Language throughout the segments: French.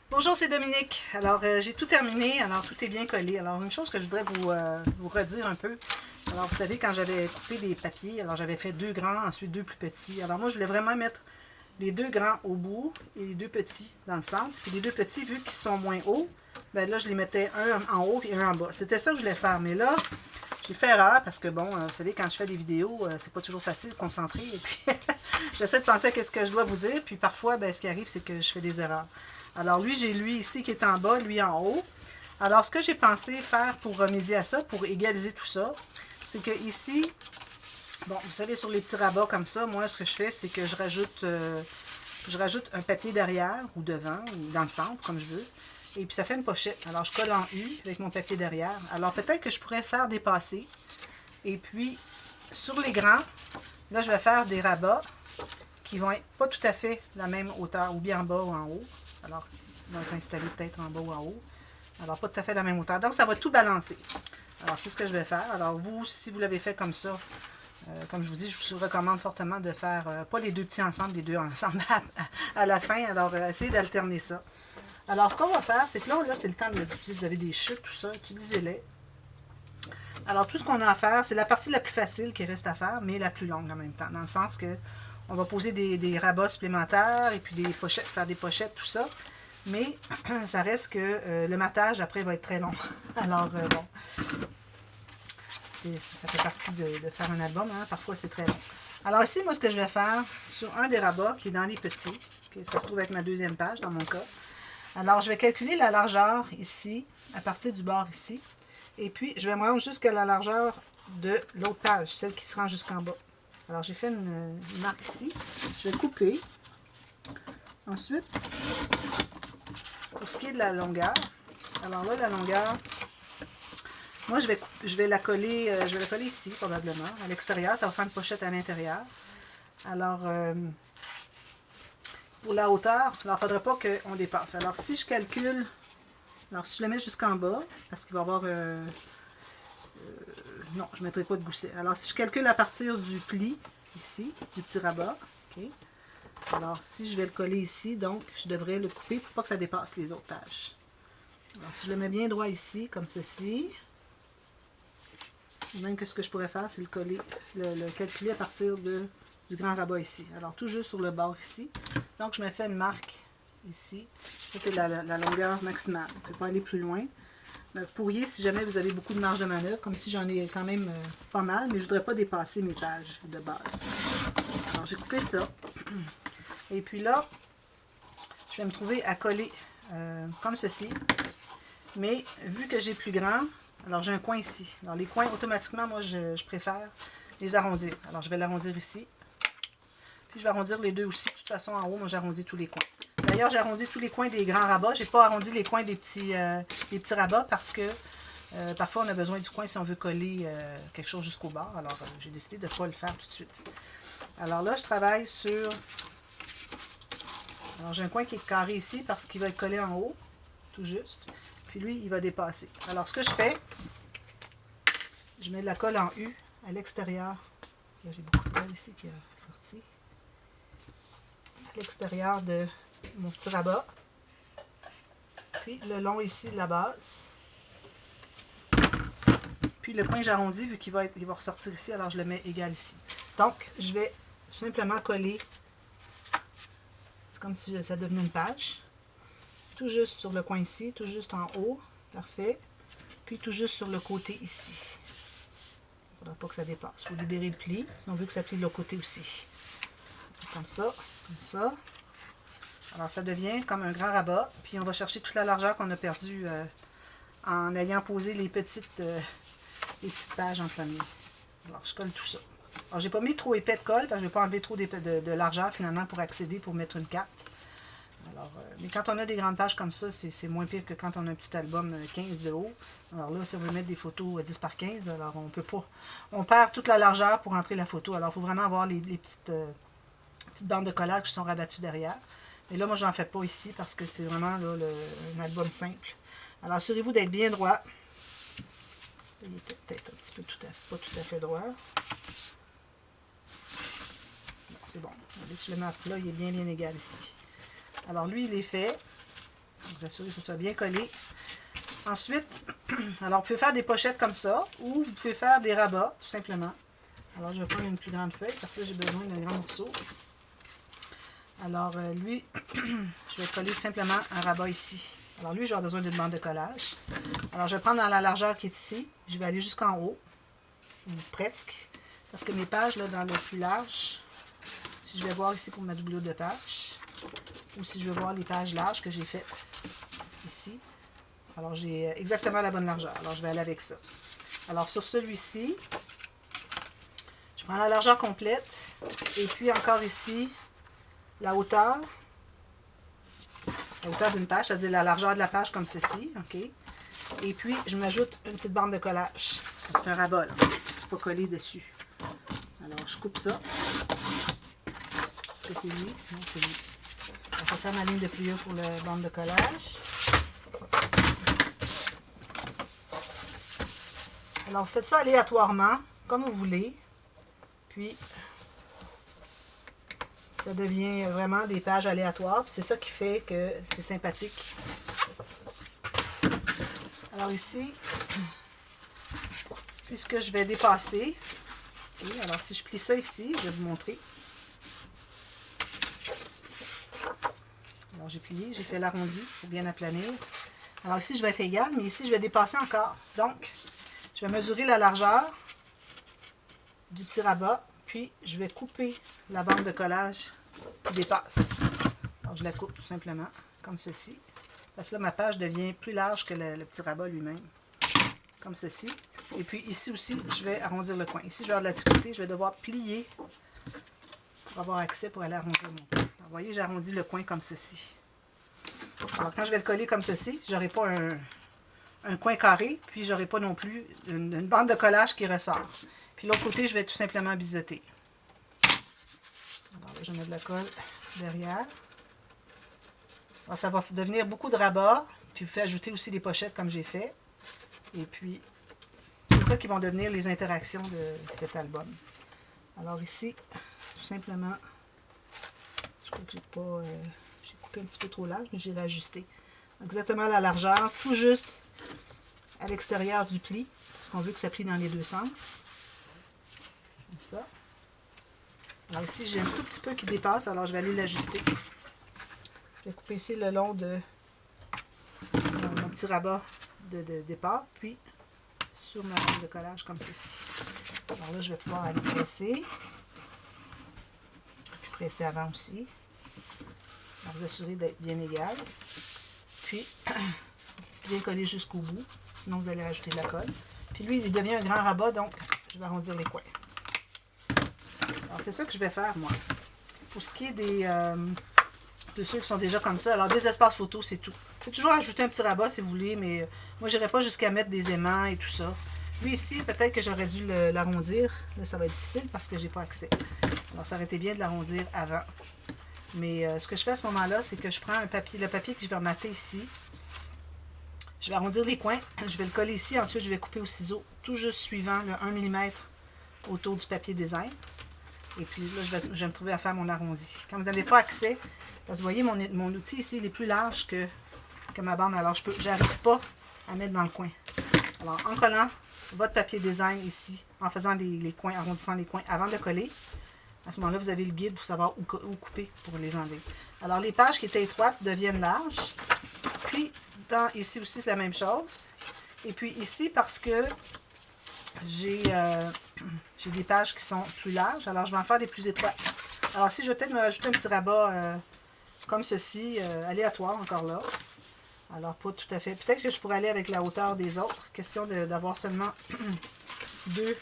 Bonjour, c'est Dominique. Alors, j'ai tout terminé. Alors, tout est bien collé. Alors, une chose que je voudrais vous redire un peu. Alors, vous savez, quand j'avais coupé des papiers, alors j'avais fait deux grands, ensuite deux plus petits. Alors, moi, je voulais vraiment mettre les deux grands au bout et les deux petits dans le centre. Puis les deux petits, vu qu'ils sont moins hauts, ben là, je les mettais un en haut et un en bas. C'était ça que je voulais faire. Mais là, j'ai fait erreur parce que, bon, vous savez, quand je fais des vidéos, c'est pas toujours facile de concentrer. Et puis, j'essaie de penser à ce que je dois vous dire. Puis parfois, ben, ce qui arrive, c'est que je fais des erreurs. Alors lui, j'ai lui ici qui est en bas, lui en haut. Alors ce que j'ai pensé faire pour remédier à ça, pour égaliser tout ça, c'est que ici, bon, vous savez, sur les petits rabats comme ça, moi, ce que je fais, c'est que je rajoute un papier derrière, ou devant, ou dans le centre, comme je veux. Et puis ça fait une pochette. Alors je colle en U avec mon papier derrière. Alors peut-être que je pourrais faire dépasser. Et puis, sur les grands, là, je vais faire des rabats qui vont être pas tout à fait la même hauteur, ou bien en bas ou en haut. Alors, ils vont être installés peut-être en bas ou en haut. Alors, pas tout à fait la même hauteur. Donc, ça va tout balancer. Alors, c'est ce que je vais faire. Alors, vous, si vous l'avez fait comme ça, comme je vous dis, je vous recommande fortement de faire, pas les deux petits ensemble, les deux ensemble à la fin. Alors, essayez d'alterner ça. Alors, ce qu'on va faire, c'est que là c'est le temps d'utiliser, vous avez des chutes, tout ça, utilisez-les. Alors, tout ce qu'on a à faire, c'est la partie la plus facile qui reste à faire, mais la plus longue en même temps. Dans le sens que on va poser des rabats supplémentaires et puis des pochettes, faire des pochettes, tout ça. Mais ça reste que le matage après va être très long. Alors, bon, ça fait partie de faire un album. Hein? Parfois, c'est très long. Alors ici, moi, ce que je vais faire sur un des rabats qui est dans les petits, okay, ça se trouve avec ma deuxième page dans mon cas. Alors, je vais calculer la largeur ici, à partir du bord ici. Et puis, je vais me rendre jusqu'à la largeur de l'autre page, celle qui se rend jusqu'en bas. Alors, j'ai fait une marque ici. Je vais couper. Ensuite, pour ce qui est de la longueur, alors là, la longueur, moi, je vais la coller ici, probablement, à l'extérieur. Ça va faire une pochette à l'intérieur. Alors, pour la hauteur, il ne faudrait pas qu'on dépasse. Alors, si je calcule, alors si je le mets jusqu'en bas, parce qu'il va y avoir... non, je ne mettrai pas de gousset. Alors, si je calcule à partir du pli, ici, du petit rabat, ok. Alors, si je vais le coller ici, donc, je devrais le couper pour pas que ça dépasse les autres pages. Alors, si je le mets bien droit ici, comme ceci, même que ce que je pourrais faire, c'est le coller, le calculer à partir du grand rabat ici. Alors, tout juste sur le bord ici. Donc, je me fais une marque ici. Ça, c'est la longueur maximale. On ne peut pas aller plus loin. Vous pourriez, si jamais vous avez beaucoup de marge de manœuvre, comme si j'en ai quand même pas mal, mais je ne voudrais pas dépasser mes pages de base. Alors, j'ai coupé ça. Et puis là, je vais me trouver à coller comme ceci. Mais vu que j'ai plus grand, alors j'ai un coin ici. Alors les coins, automatiquement, moi, je préfère les arrondir. Alors je vais l'arrondir ici. Puis je vais arrondir les deux aussi. De toute façon, en haut, moi, j'arrondis tous les coins. D'ailleurs, j'ai arrondi tous les coins des grands rabats. Je n'ai pas arrondi les coins des petits rabats parce que parfois, on a besoin du coin si on veut coller quelque chose jusqu'au bord. Alors, j'ai décidé de ne pas le faire tout de suite. Alors là, je travaille sur... Alors, j'ai un coin qui est carré ici parce qu'il va être collé en haut, tout juste. Puis lui, il va dépasser. Alors, ce que je fais, je mets de la colle en U à l'extérieur. Là, j'ai beaucoup de colle ici qui a sorti. À l'extérieur de mon petit rabat. Puis le long ici de la base. Puis le coin j'arrondis, vu qu'il va ressortir ici, alors je le mets égal ici. Donc, je vais tout simplement coller. C'est comme si ça devenait une page. Tout juste sur le coin ici, tout juste en haut. Parfait. Puis tout juste sur le côté ici. Il ne faudra pas que ça dépasse. Il faut libérer le pli, si on veut que ça plie de l'autre côté aussi. Comme ça, comme ça. Alors ça devient comme un grand rabat. Puis on va chercher toute la largeur qu'on a perdue en ayant posé les petites pages en premier. Alors je colle tout ça. Alors j'ai pas mis trop épais de colle, parce que je ne vais pas enlever trop de largeur finalement pour accéder, pour mettre une carte. Alors, mais quand on a des grandes pages comme ça, c'est moins pire que quand on a un petit album 15 de haut. Alors là, si on veut mettre des photos 10 par 15, alors on peut pas. On perd toute la largeur pour entrer la photo. Alors, il faut vraiment avoir les petites bandes de collage qui sont rabattues derrière. Mais là, moi, j'en fais pas ici parce que c'est vraiment là, un album simple. Alors, assurez-vous d'être bien droit. Il était peut-être un petit peu pas tout à fait droit. C'est bon. Allez, si je le mets à plat, il est bien égal ici. Alors lui, il est fait. Vous assurez que ce soit bien collé. Ensuite, alors vous pouvez faire des pochettes comme ça, ou vous pouvez faire des rabats, tout simplement. Alors je vais prendre une plus grande feuille, parce que là j'ai besoin d'un grand morceau. Alors lui, je vais coller tout simplement un rabat ici. Alors lui, j'aurai besoin d'une bande de collage. Alors je vais prendre dans la largeur qui est ici, je vais aller jusqu'en haut, ou presque, parce que mes pages, là, dans le plus large, si je vais voir ici pour ma doublure de page, ou si je veux voir les pages larges que j'ai faites ici, alors j'ai exactement la bonne largeur. Alors je vais aller avec ça. Alors sur celui-ci, je prends la largeur complète, et puis encore ici, la hauteur d'une page, c'est-à-dire la largeur de la page comme ceci, ok. Et puis je m'ajoute une petite bande de collage. C'est un rabat, là. C'est pas collé dessus. Alors je coupe ça. Est-ce que c'est lui? Non, c'est lui. Je vais faire ma ligne de pliure pour la bande de collage. Alors vous faites ça aléatoirement, comme vous voulez. Puis ça devient vraiment des pages aléatoires. C'est ça qui fait que c'est sympathique. Alors ici, puisque je vais dépasser, okay, alors si je plie ça ici, je vais vous montrer. Alors j'ai plié, j'ai fait l'arrondi pour bien aplanir. Alors ici je vais être égal, mais ici je vais dépasser encore. Donc, je vais mesurer la largeur du petit rabat, puis je vais couper la bande de collage qui dépasse. Alors je la coupe tout simplement, comme ceci. Parce que là, ma page devient plus large que le petit rabat lui-même. Comme ceci. Et puis ici aussi, je vais arrondir le coin. Ici, je vais avoir de la difficulté, je vais devoir plier pour avoir accès pour aller arrondir mon coin. Alors, vous voyez, j'arrondis le coin comme ceci. Alors quand je vais le coller comme ceci, je n'aurai pas un coin carré, puis je n'aurai pas non plus une bande de collage qui ressort. Puis l'autre côté, je vais tout simplement biseauter. Alors là, je mets de la colle derrière. Alors, ça va devenir beaucoup de rabats, puis vous faites ajouter aussi des pochettes comme j'ai fait. Et puis, c'est ça qui vont devenir les interactions de cet album. Alors ici, tout simplement, je crois que j'ai pas... j'ai coupé un petit peu trop large, mais j'ai réajusté. Exactement la largeur, tout juste à l'extérieur du pli, parce qu'on veut que ça plie dans les deux sens. Comme ça. Alors ici, j'ai un tout petit peu qui dépasse, alors je vais aller l'ajuster. Je vais couper ici le long de mon petit rabat de départ, puis sur ma bande de collage comme ceci. Alors là, je vais pouvoir aller presser. Puis presser avant aussi. Alors, vous assurez d'être bien égal. Puis, bien coller jusqu'au bout. Sinon, vous allez rajouter de la colle. Puis lui, il devient un grand rabat, donc je vais arrondir les coins. Alors, c'est ça que je vais faire, moi. Pour ce qui est de ceux qui sont déjà comme ça, alors des espaces photos, c'est tout. Vous pouvez toujours ajouter un petit rabat si vous voulez, mais moi, je n'irai pas jusqu'à mettre des aimants et tout ça. Lui ici, peut-être que j'aurais dû l'arrondir. Là, ça va être difficile parce que j'ai pas accès. Alors, ça aurait été bien de l'arrondir avant. Mais ce que je fais à ce moment-là, c'est que je prends le papier que je vais remater ici. Je vais arrondir les coins. Je vais le coller ici. Ensuite, je vais couper au ciseau, tout juste suivant le 1 mm autour du papier design. Et puis là, je vais me trouver à faire mon arrondi. Quand vous n'avez pas accès, parce que vous voyez, mon outil ici, il est plus large que ma bande. Alors, je n'arrive pas à mettre dans le coin. Alors, en collant votre papier design ici, en faisant les coins, arrondissant les coins avant de le coller, à ce moment-là, vous avez le guide pour savoir où couper pour les enlever. Alors, les pages qui étaient étroites deviennent larges. Puis, ici aussi, c'est la même chose. Et puis ici, parce que j'ai des pages qui sont plus larges, alors je vais en faire des plus étroites. Alors, si je vais peut-être me rajouter un petit rabat comme ceci, aléatoire encore là. Alors, pas tout à fait. Peut-être que je pourrais aller avec la hauteur des autres. Question d'avoir seulement deux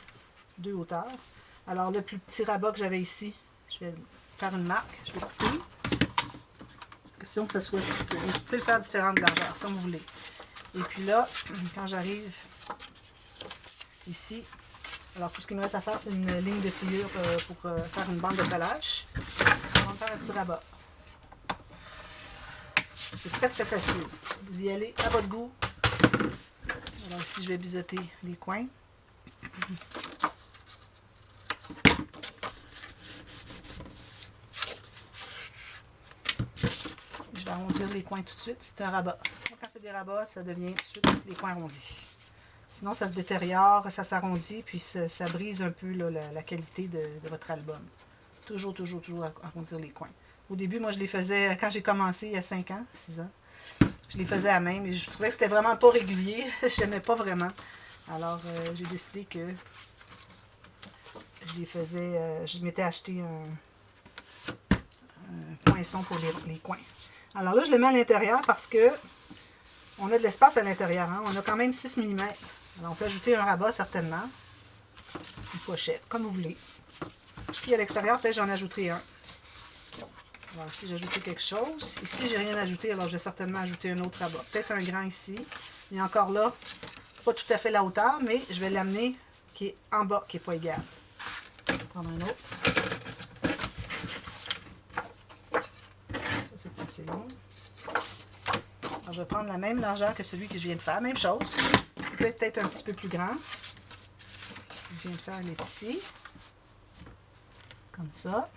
hauteurs. Alors, le plus petit rabat que j'avais ici, je vais faire une marque. Je vais couper. Question que ça soit tout. Vous pouvez le faire différent de largeur, c'est comme vous voulez. Et puis là, quand j'arrive ici, alors tout ce qu'il me reste à faire, c'est une ligne de pliure pour faire une bande de collage. On va faire un petit rabat. C'est très très facile. Vous y allez à votre goût. Alors ici, je vais biseauter les coins. Je vais arrondir les coins tout de suite. C'est un rabat. Quand c'est des rabats, ça devient tout de suite les coins arrondis. Sinon, ça se détériore, ça s'arrondit, puis ça brise un peu là, la qualité de votre album. Toujours arrondir les coins. Au début, moi, je les faisais, quand j'ai commencé il y a 5 ans, 6 ans, je les faisais à main, mais je trouvais que c'était vraiment pas régulier. Je n'aimais pas vraiment. Alors, j'ai décidé que je les faisais, je m'étais acheté un poinçon pour les coins. Alors là, je le mets à l'intérieur parce que on a de l'espace à l'intérieur. Hein? On a quand même 6 mm. Alors, on peut ajouter un rabat, certainement. Une pochette, comme vous voulez. Puis à l'extérieur, peut-être j'en ajouterai un. Alors ici, j'ai ajouté quelque chose. Ici, j'ai rien ajouté, alors je vais certainement ajouter un autre rabat. Peut-être un grand ici. Mais encore là, pas tout à fait la hauteur, mais je vais l'amener qui est en bas, qui n'est pas égal. Je vais prendre un autre. Ça, c'est pas assez long. Alors, je vais prendre la même largeur que celui que je viens de faire. Même chose. Il peut être peut-être un petit peu plus grand. Je viens de faire, il est ici. Comme ça.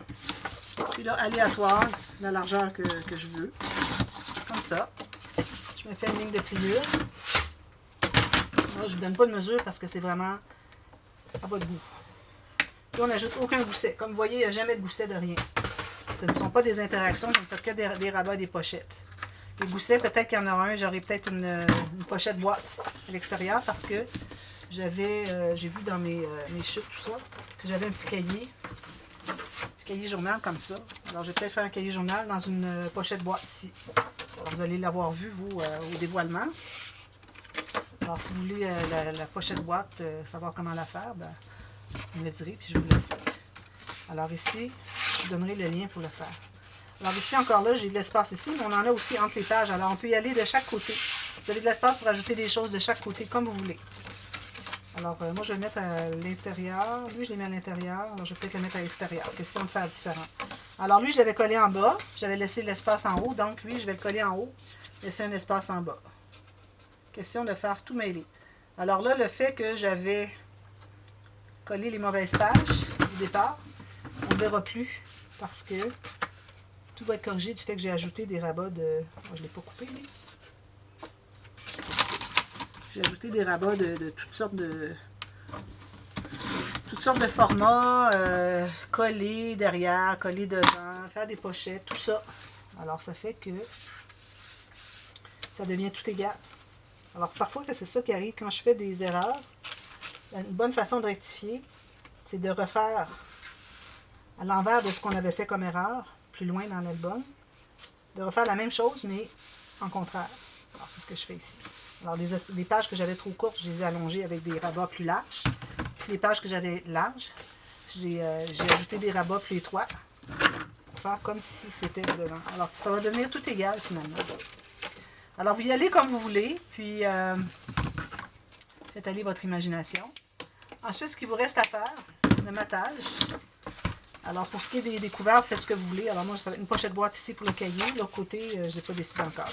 Puis là, aléatoire, la largeur que je veux. Comme ça. Je me fais une ligne de pliure. Là, je ne vous donne pas de mesure parce que c'est vraiment à votre goût. Puis on n'ajoute aucun gousset. Comme vous voyez, il n'y a jamais de gousset de rien. Ce ne sont pas des interactions, ce ne sont que des rabats et des pochettes. Les goussets, peut-être qu'il y en aura un. J'aurai peut-être une pochette boîte à l'extérieur parce que j'ai vu dans mes chutes, tout ça, que j'avais un petit cahier. Cahier journal comme ça. Alors, je vais peut-être faire un cahier journal dans une pochette boîte ici. Alors, vous allez l'avoir vu, vous, au dévoilement. Alors, si vous voulez la pochette boîte, savoir comment la faire, ben, vous me le direz, puis je vous le ferai. Alors, ici, je vous donnerai le lien pour le faire. Alors, ici, encore là, j'ai de l'espace ici, mais on en a aussi entre les pages. Alors, on peut y aller de chaque côté. Vous avez de l'espace pour ajouter des choses de chaque côté, comme vous voulez. Alors, moi, je vais le mettre à l'intérieur. Lui, je l'ai mis à l'intérieur. Alors, je vais peut-être le mettre à l'extérieur. Question de faire différent. Alors, lui, je l'avais collé en bas. J'avais laissé l'espace en haut. Donc, lui, je vais le coller en haut. Laisser un espace en bas. Question de faire tout mêler. Alors là, le fait que j'avais collé les mauvaises pages au départ, on ne verra plus parce que tout va être corrigé du fait que j'ai ajouté des rabats de... Oh, je ne l'ai pas coupé, lui. J'ai ajouté des rabats de toutes sortes de formats, coller derrière, coller devant, faire des pochettes, tout ça. Alors, ça fait que ça devient tout égal. Alors, parfois, c'est ça qui arrive quand je fais des erreurs. Une bonne façon de rectifier, c'est de refaire à l'envers de ce qu'on avait fait comme erreur, plus loin dans l'album, de refaire la même chose, mais en contraire. Alors, c'est ce que je fais ici. Alors, les pages que j'avais trop courtes, je les ai allongées avec des rabats plus larges. Puis les pages que j'avais larges, j'ai ajouté des rabats plus étroits pour faire comme si c'était devant. Alors, ça va devenir tout égal finalement. Alors, vous y allez comme vous voulez, puis faites aller votre imagination. Ensuite, ce qu'il vous reste à faire, le matage. Alors, pour ce qui est des couverts, faites ce que vous voulez. Alors, moi, j'ai une pochette boîte ici pour le cahier. De l'autre côté, je n'ai pas décidé encore.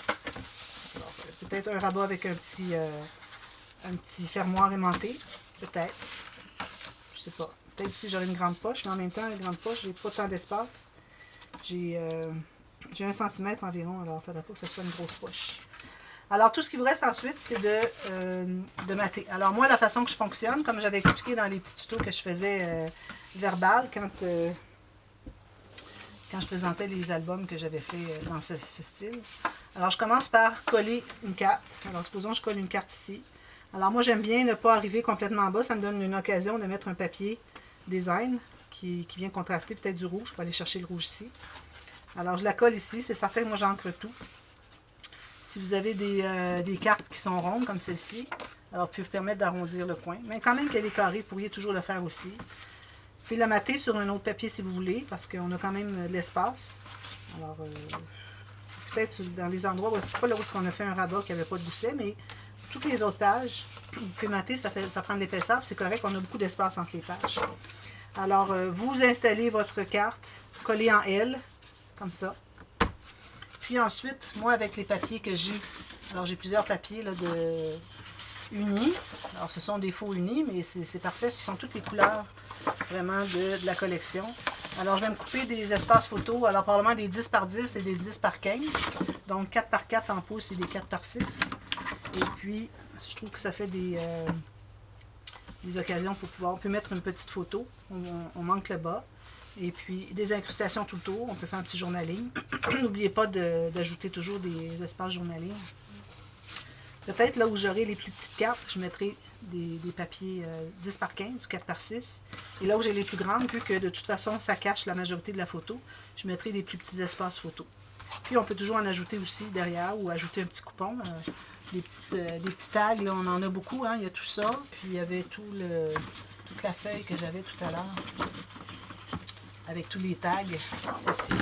Peut-être un rabat avec un petit fermoir aimanté. Peut-être. Je sais pas. Peut-être ici j'aurai une grande poche, mais en même temps, une grande poche, j'ai pas tant d'espace. J'ai 1 cm environ, alors il ne faudrait pas que ce soit une grosse poche. Alors, tout ce qui vous reste ensuite, c'est de mater. Alors, moi, la façon que je fonctionne, comme j'avais expliqué dans les petits tutos que je faisais verbal, quand je présentais les albums que j'avais fait dans ce style. Alors, je commence par coller une carte. Alors, supposons que je colle une carte ici. Alors, moi, j'aime bien ne pas arriver complètement en bas. Ça me donne une occasion de mettre un papier design qui vient contraster peut-être du rouge. Je peux aller chercher le rouge ici. Alors, je la colle ici. C'est certain que moi, j'encre tout. Si vous avez des cartes qui sont rondes, comme celle-ci, alors vous pouvez vous permettre d'arrondir le coin. Mais quand même qu'elle est carrée, vous pourriez toujours le faire aussi. Vous pouvez la mater sur un autre papier si vous voulez, parce qu'on a quand même de l'espace. Alors, peut-être dans les endroits où c'est pas là où on a fait un rabat qui n'avait pas de gousset, mais toutes les autres pages, vous pouvez mater, ça prend de l'épaisseur, c'est correct, on a beaucoup d'espace entre les pages. Alors, vous installez votre carte, collez en L, comme ça. Puis ensuite, moi, avec les papiers que j'ai, alors j'ai plusieurs papiers là, de unis. Alors, ce sont des faux unis, mais c'est parfait. Ce sont toutes les couleurs vraiment de la collection. Alors, je vais me couper des espaces photos, alors probablement des 10 par 10 et des 10 par 15. Donc, 4 par 4 en pouces et des 4 par 6. Et puis, je trouve que ça fait des occasions pour pouvoir... On peut mettre une petite photo, on manque le bas. Et puis, des incrustations tout le tour, on peut faire un petit journaling. N'oubliez pas d'ajouter toujours des espaces journaling. Peut-être là où j'aurai les plus petites cartes, je mettrai des papiers 10 par 15 ou 4 par 6. Et là où j'ai les plus grandes, vu que de toute façon ça cache la majorité de la photo, je mettrai des plus petits espaces photo. Puis on peut toujours en ajouter aussi derrière ou ajouter un petit coupon. Des petits tags, là, on en a beaucoup, hein, il y a tout ça. Puis il y avait toute la feuille que j'avais tout à l'heure. Avec tous les tags, ceci.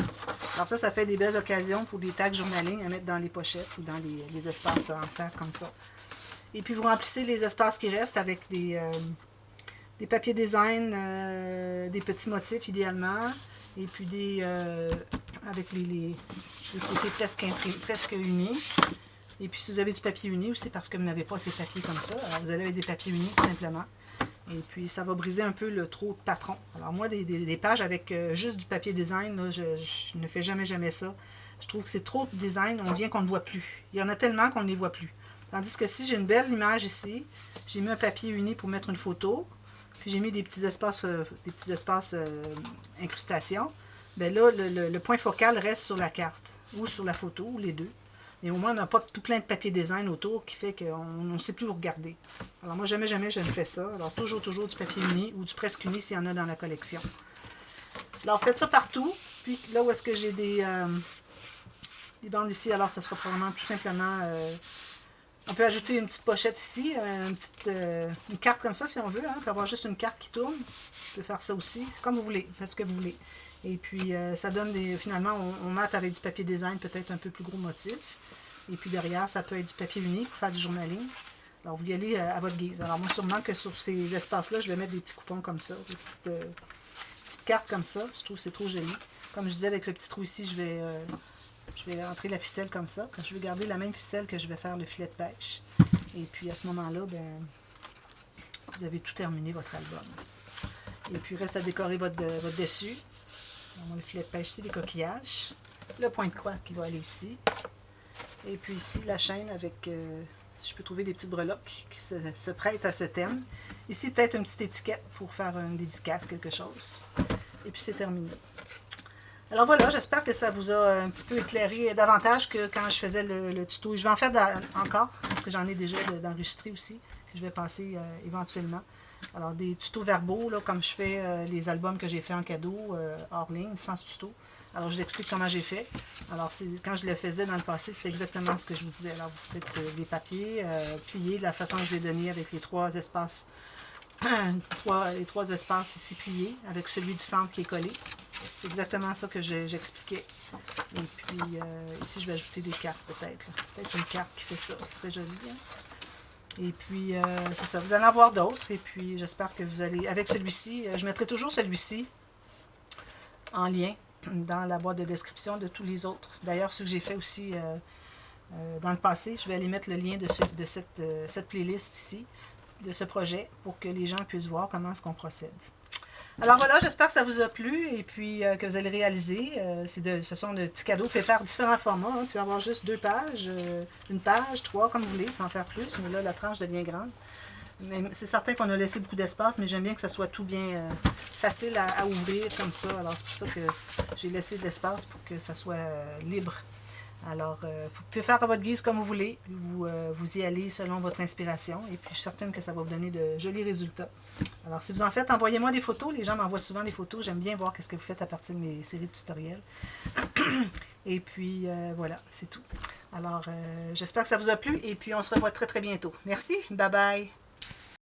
Alors ça fait des belles occasions pour des tags journaling à mettre dans les pochettes ou dans les espaces en cercle comme ça. Et puis vous remplissez les espaces qui restent avec des papiers design, des petits motifs idéalement, et puis avec les côtés presque unis. Et puis si vous avez du papier uni aussi, parce que vous n'avez pas ces papiers comme ça, alors vous allez avec des papiers unis tout simplement. Et puis, ça va briser un peu le trop de patron. Alors moi, des pages avec juste du papier design, là, je ne fais jamais ça. Je trouve que c'est trop de design, on vient qu'on ne voit plus. Il y en a tellement qu'on ne les voit plus. Tandis que si j'ai une belle image ici, j'ai mis un papier uni pour mettre une photo, puis j'ai mis des petits espaces incrustations, bien là, le point focal reste sur la carte, ou sur la photo, ou les deux. Mais au moins, on n'a pas tout plein de papier design autour qui fait qu'on ne sait plus où regarder. Alors moi, jamais je ne fais ça. Alors toujours du papier uni ou du presque uni s'il y en a dans la collection. Alors faites ça partout. Puis là où est-ce que j'ai des bandes ici, alors ça sera probablement tout simplement... on peut ajouter une petite pochette ici, une carte comme ça si on veut. Hein, on peut avoir juste une carte qui tourne. On peut faire ça aussi. C'est comme vous voulez. Faites ce que vous voulez. Et puis ça donne finalement, on mate avec du papier design peut-être un peu plus gros motif. Et puis derrière, ça peut être du papier uni pour faire du journaling. Alors, vous y allez à votre guise. Alors, moi, sûrement que sur ces espaces-là, je vais mettre des petits coupons comme ça, des petites cartes comme ça. Je trouve que c'est trop joli. Comme je disais, avec le petit trou ici, je vais rentrer la ficelle comme ça. Je vais garder la même ficelle que je vais faire le filet de pêche. Et puis, à ce moment-là, ben, vous avez tout terminé votre album. Et puis, il reste à décorer votre dessus. Alors, le filet de pêche ici, les coquillages. Le point de croix qui va aller ici. Et puis ici, la chaîne avec, si je peux trouver des petites breloques qui se prêtent à ce thème. Ici, peut-être une petite étiquette pour faire une dédicace, quelque chose. Et puis, c'est terminé. Alors voilà, j'espère que ça vous a un petit peu éclairé davantage que quand je faisais le tuto. Je vais en faire encore, parce que j'en ai déjà d'enregistré aussi, que je vais passer éventuellement. Alors, des tutos verbaux, là, comme je fais les albums que j'ai fait en cadeau, hors ligne, sans tuto. Alors, je vous explique comment j'ai fait. Alors, quand je le faisais dans le passé, c'était exactement ce que je vous disais. Alors, vous faites des papiers pliés de la façon que j'ai donné avec les trois espaces, les trois espaces ici pliés, avec celui du centre qui est collé. C'est exactement ça que j'expliquais. Et puis, ici, je vais ajouter des cartes peut-être. Peut-être une carte qui fait ça. Ce serait joli. Hein? Et puis, c'est ça. Vous allez en voir d'autres. Et puis, j'espère que vous allez... Avec celui-ci, je mettrai toujours celui-ci en lien dans la boîte de description de tous les autres. D'ailleurs, ceux que j'ai fait aussi dans le passé, je vais aller mettre le lien de cette playlist ici, de ce projet, pour que les gens puissent voir comment est-ce qu'on procède. Alors voilà, j'espère que ça vous a plu et puis que vous allez réaliser. Ce sont de petits cadeaux. Vous pouvez faire différents formats. Hein. Vous pouvez avoir juste 2 pages, une page, 3, comme vous voulez. Vous pouvez en faire plus, mais là, la tranche devient grande. C'est certain qu'on a laissé beaucoup d'espace, mais j'aime bien que ça soit tout bien facile à ouvrir comme ça. Alors, c'est pour ça que j'ai laissé de l'espace pour que ça soit libre. Alors, vous pouvez faire à votre guise comme vous voulez. Vous y allez selon votre inspiration. Et puis, je suis certaine que ça va vous donner de jolis résultats. Alors, si vous en faites, envoyez-moi des photos. Les gens m'envoient souvent des photos. J'aime bien voir ce que vous faites à partir de mes séries de tutoriels. Et puis, voilà, c'est tout. Alors, j'espère que ça vous a plu. Et puis, on se revoit très, très bientôt. Merci. Bye bye.